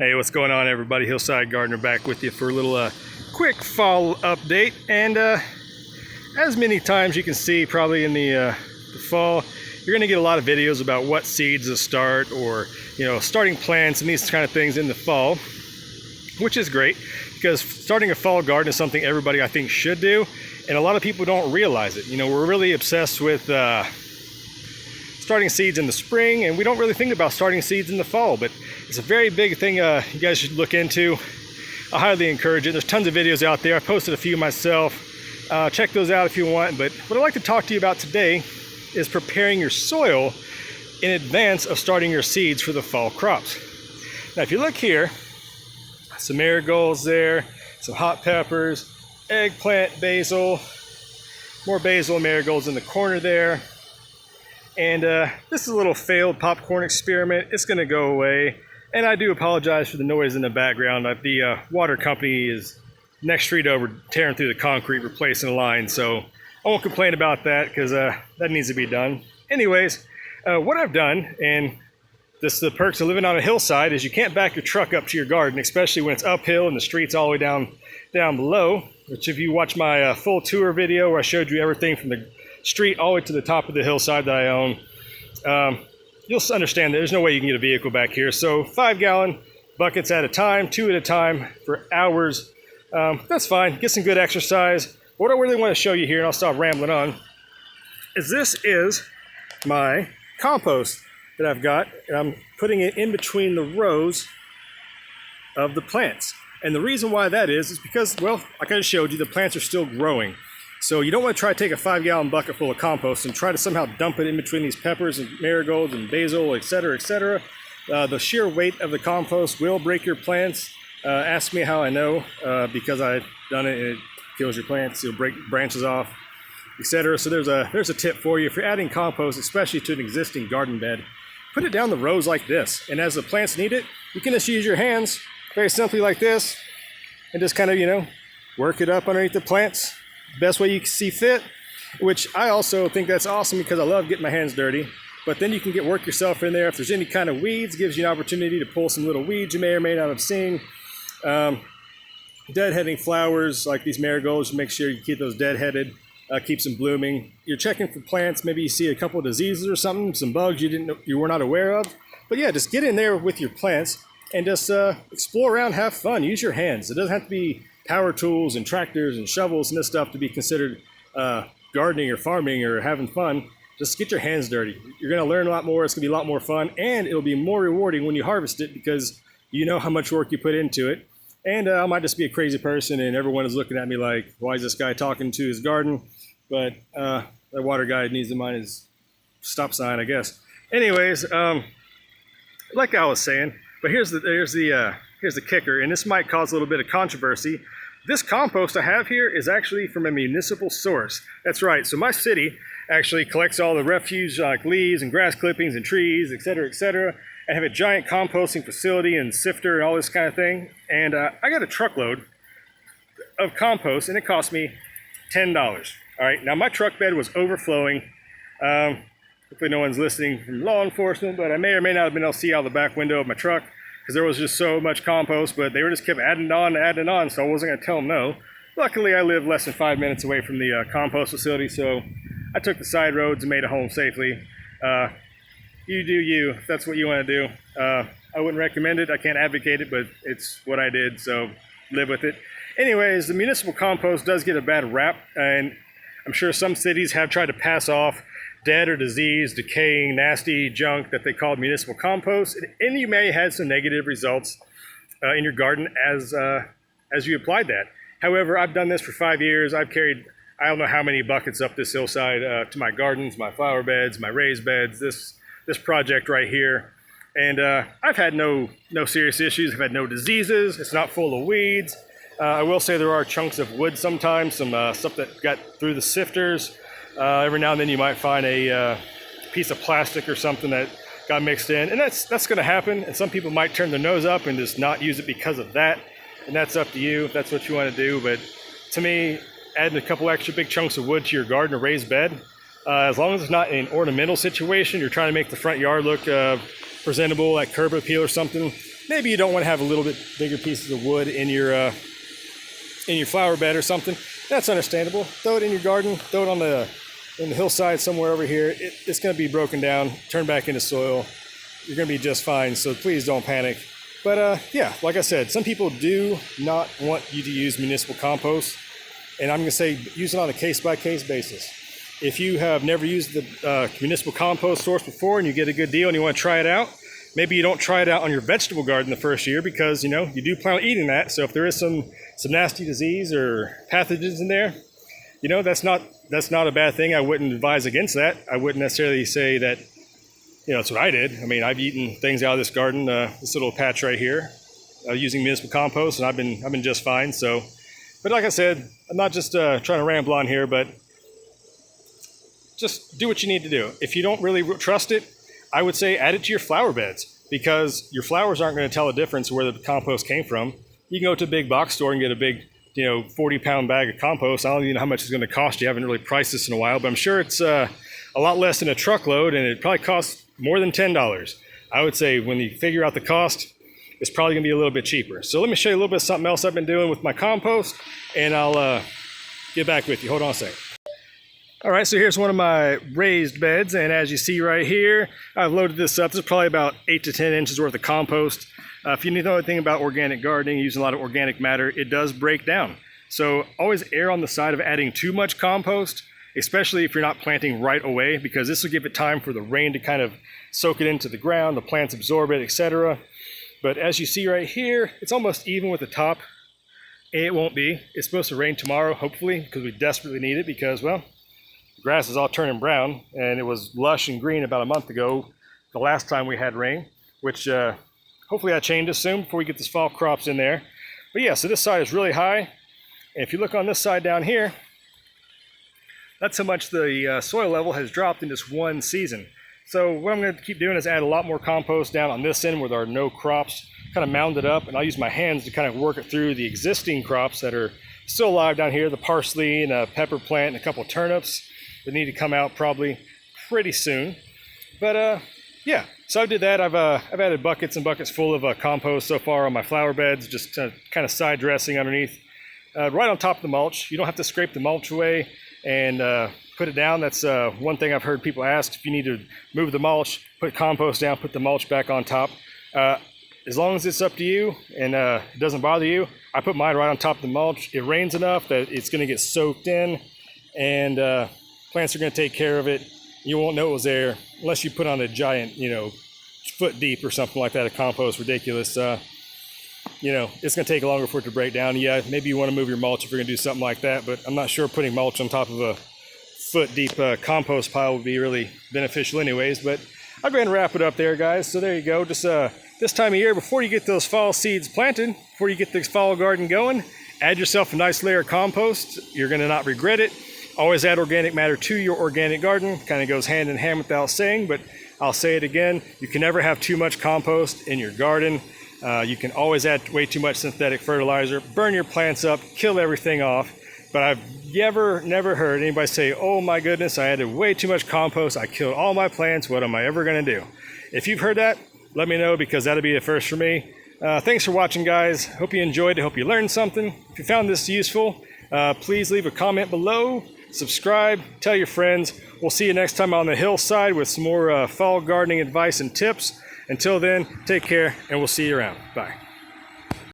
Hey, what's going on, everybody? Hillside Gardener back with you for a little quick fall update. And as many times you can see probably in the fall, you're going to get a lot of videos about what seeds to start, or starting plants and these kind of things in the fall, which is great because starting a fall garden is something everybody I think should do, and a lot of people don't realize it. We're really obsessed with starting seeds in the spring, and we don't really think about starting seeds in the fall, but it's a very big thing you guys should look into. I highly encourage it. There's tons of videos out there. I posted a few myself. Check those out if you want. But what I'd like to talk to you about today is preparing your soil in advance of starting your seeds for the fall crops. Now, if you look here, some marigolds there, some hot peppers, eggplant, basil, more basil and marigolds in the corner there. And this is a little failed popcorn experiment. It's going to go away. And I do apologize for the noise in the background. The water company is next street over, tearing through the concrete, replacing the line. So I won't complain about that because that needs to be done. Anyways, what I've done, and this is the perks of living on a hillside, is you can't back your truck up to your garden, especially when it's uphill and the street's all the way down below. Which, if you watch my full tour video where I showed you everything from the street all the way to the top of the hillside that I own, you'll understand that there's no way you can get a vehicle back here. So 5-gallon buckets at a time, 2 at a time for hours. That's fine. Get some good exercise. What I really want to show you here, and I'll stop rambling on, is this is my compost that I've got, and I'm putting it in between the rows of the plants. And the reason why that is because, well, like I just showed you, the plants are still growing. So you don't want to try to take a 5-gallon bucket full of compost and try to somehow dump it in between these peppers and marigolds and basil, etc., etc. The sheer weight of the compost will break your plants. Ask me how I know, because I've done it and it kills your plants. It'll break branches off, etc. So there's a tip for you. If you're adding compost, especially to an existing garden bed, put it down the rows like this. And as the plants need it, you can just use your hands very simply like this and just kind of, work it up underneath the plants best way you can see fit, which I also think that's awesome because I love getting my hands dirty. But then you can work yourself in there. If there's any kind of weeds, gives you an opportunity to pull some little weeds you may or may not have seen. Deadheading flowers like these marigolds, make sure you keep those deadheaded, keeps them blooming. You're checking for plants, maybe you see a couple of diseases or something, some bugs you were not aware of. But yeah, just get in there with your plants and just explore around, have fun, use your hands. It doesn't have to be power tools and tractors and shovels and this stuff to be considered gardening or farming or having fun. Just get your hands dirty. You're going to learn a lot more. It's going to be a lot more fun, and it'll be more rewarding when you harvest it because you know how much work you put into it. And I might just be a crazy person and everyone is looking at me like, why is this guy talking to his garden? But the water guy needs to mind his stop sign, I guess. Anyways, like I was saying, but here's the kicker, and this might cause a little bit of controversy. This compost I have here is actually from a municipal source. That's right. So my city actually collects all the refuse like leaves and grass clippings and trees, etc., etc. I have a giant composting facility and sifter and all this kind of thing. And I got a truckload of compost, and it cost me $10. All right. Now my truck bed was overflowing. Hopefully no one's listening from law enforcement, but I may or may not have been able to see out the back window of my truck because there was just so much compost, but they were just kept adding on, so I wasn't going to tell them no. Luckily, I live less than 5 minutes away from the compost facility, so I took the side roads and made it home safely. You do you, if that's what you want to do. I wouldn't recommend it. I can't advocate it, but it's what I did, so live with it. Anyways, the municipal compost does get a bad rap, and I'm sure some cities have tried to pass off dead or diseased, decaying, nasty junk that they call municipal compost, and you may have had some negative results in your garden as you applied that. However, I've done this for 5 years. I've carried, I don't know how many buckets up this hillside to my gardens, my flower beds, my raised beds, this project right here, and I've had no serious issues. I've had no diseases. It's not full of weeds. I will say there are chunks of wood sometimes, some stuff that got through the sifters. Every now and then you might find a piece of plastic or something that got mixed in, and that's going to happen, and some people might turn their nose up and just not use it because of that, and that's up to you if that's what you want to do. But to me, adding a couple extra big chunks of wood to your garden or raised bed, as long as it's not an ornamental situation, you're trying to make the front yard look presentable, like curb appeal or something, maybe you don't want to have a little bit bigger pieces of wood in your flower bed or something. That's understandable. Throw it in your garden, throw it in the hillside somewhere over here. It's going to be broken down, turn back into soil. You're going to be just fine, so please don't panic. But yeah, like I said, some people do not want you to use municipal compost, and I'm going to say use it on a case-by-case basis. If you have never used the municipal compost source before and you get a good deal and you want to try it out, maybe you don't try it out on your vegetable garden the first year because, you know, you do plan on eating that. So if there is some nasty disease or pathogens in there, you know, that's not a bad thing. I wouldn't advise against that. I wouldn't necessarily say that, you know, that's what I did. I mean, I've eaten things out of this garden, this little patch right here, using municipal compost, and I've been just fine. So, but like I said, I'm not just trying to ramble on here, but just do what you need to do. If you don't really trust it, I would say add it to your flower beds, because your flowers aren't going to tell the difference where the compost came from. You can go to a big box store and get a big, you know, 40-pound bag of compost. I don't even know how much it's going to cost you. I haven't really priced this in a while, but I'm sure it's a lot less than a truckload, and it probably costs more than $10. I would say when you figure out the cost, it's probably going to be a little bit cheaper. So let me show you a little bit of something else I've been doing with my compost, and I'll get back with you. Hold on a second. All right, so here's one of my raised beds, and as you see right here, I've loaded this up. This is probably about 8 to 10 inches worth of compost. If you know anything about organic gardening, using a lot of organic matter, it does break down. So always err on the side of adding too much compost, especially if you're not planting right away, because this will give it time for the rain to kind of soak it into the ground, the plants absorb it, etc. But as you see right here, it's almost even with the top. It won't be. It's supposed to rain tomorrow, hopefully, because we desperately need it, because, well, grass is all turning brown, and it was lush and green about a month ago, the last time we had rain, which hopefully that changes soon before we get this fall crops in there. But yeah, so this side is really high, and if you look on this side down here, that's how much the soil level has dropped in just one season. So what I'm going to keep doing is add a lot more compost down on this end where there are no crops, kind of mound it up, and I'll use my hands to kind of work it through the existing crops that are still alive down here, the parsley and a pepper plant and a couple turnips that need to come out probably pretty soon. But yeah, so I did that. I've added buckets and buckets full of compost so far on my flower beds, just kind of side dressing underneath, right on top of the mulch. You don't have to scrape the mulch away and put it down. That's one thing I've heard people ask. If you need to move the mulch, put compost down, put the mulch back on top. As long as it's up to you and it doesn't bother you, I put mine right on top of the mulch. It rains enough that it's going to get soaked in, and plants are going to take care of it. You won't know it was there unless you put on a giant, you know, foot deep or something like that of compost. Ridiculous. You know, it's going to take longer for it to break down. Yeah, maybe you want to move your mulch if you're going to do something like that, but I'm not sure putting mulch on top of a foot deep compost pile would be really beneficial anyways. But I'll go ahead and wrap it up there, guys. So there you go. Just this time of year, before you get those fall seeds planted, before you get this fall garden going, add yourself a nice layer of compost. You're going to not regret it. Always add organic matter to your organic garden. Kind of goes hand in hand without saying, but I'll say it again. You can never have too much compost in your garden. You can always add way too much synthetic fertilizer, burn your plants up, kill everything off. But I've never heard anybody say, oh my goodness, I added way too much compost, I killed all my plants, what am I ever going to do? If you've heard that, let me know, because that'll be the first for me. Thanks for watching, guys. Hope you enjoyed it. Hope you learned something. If you found this useful, please leave a comment below, subscribe, tell your friends. We'll see you next time on the Hillside with some more fall gardening advice and tips. Until then, take care, and we'll see you around. Bye.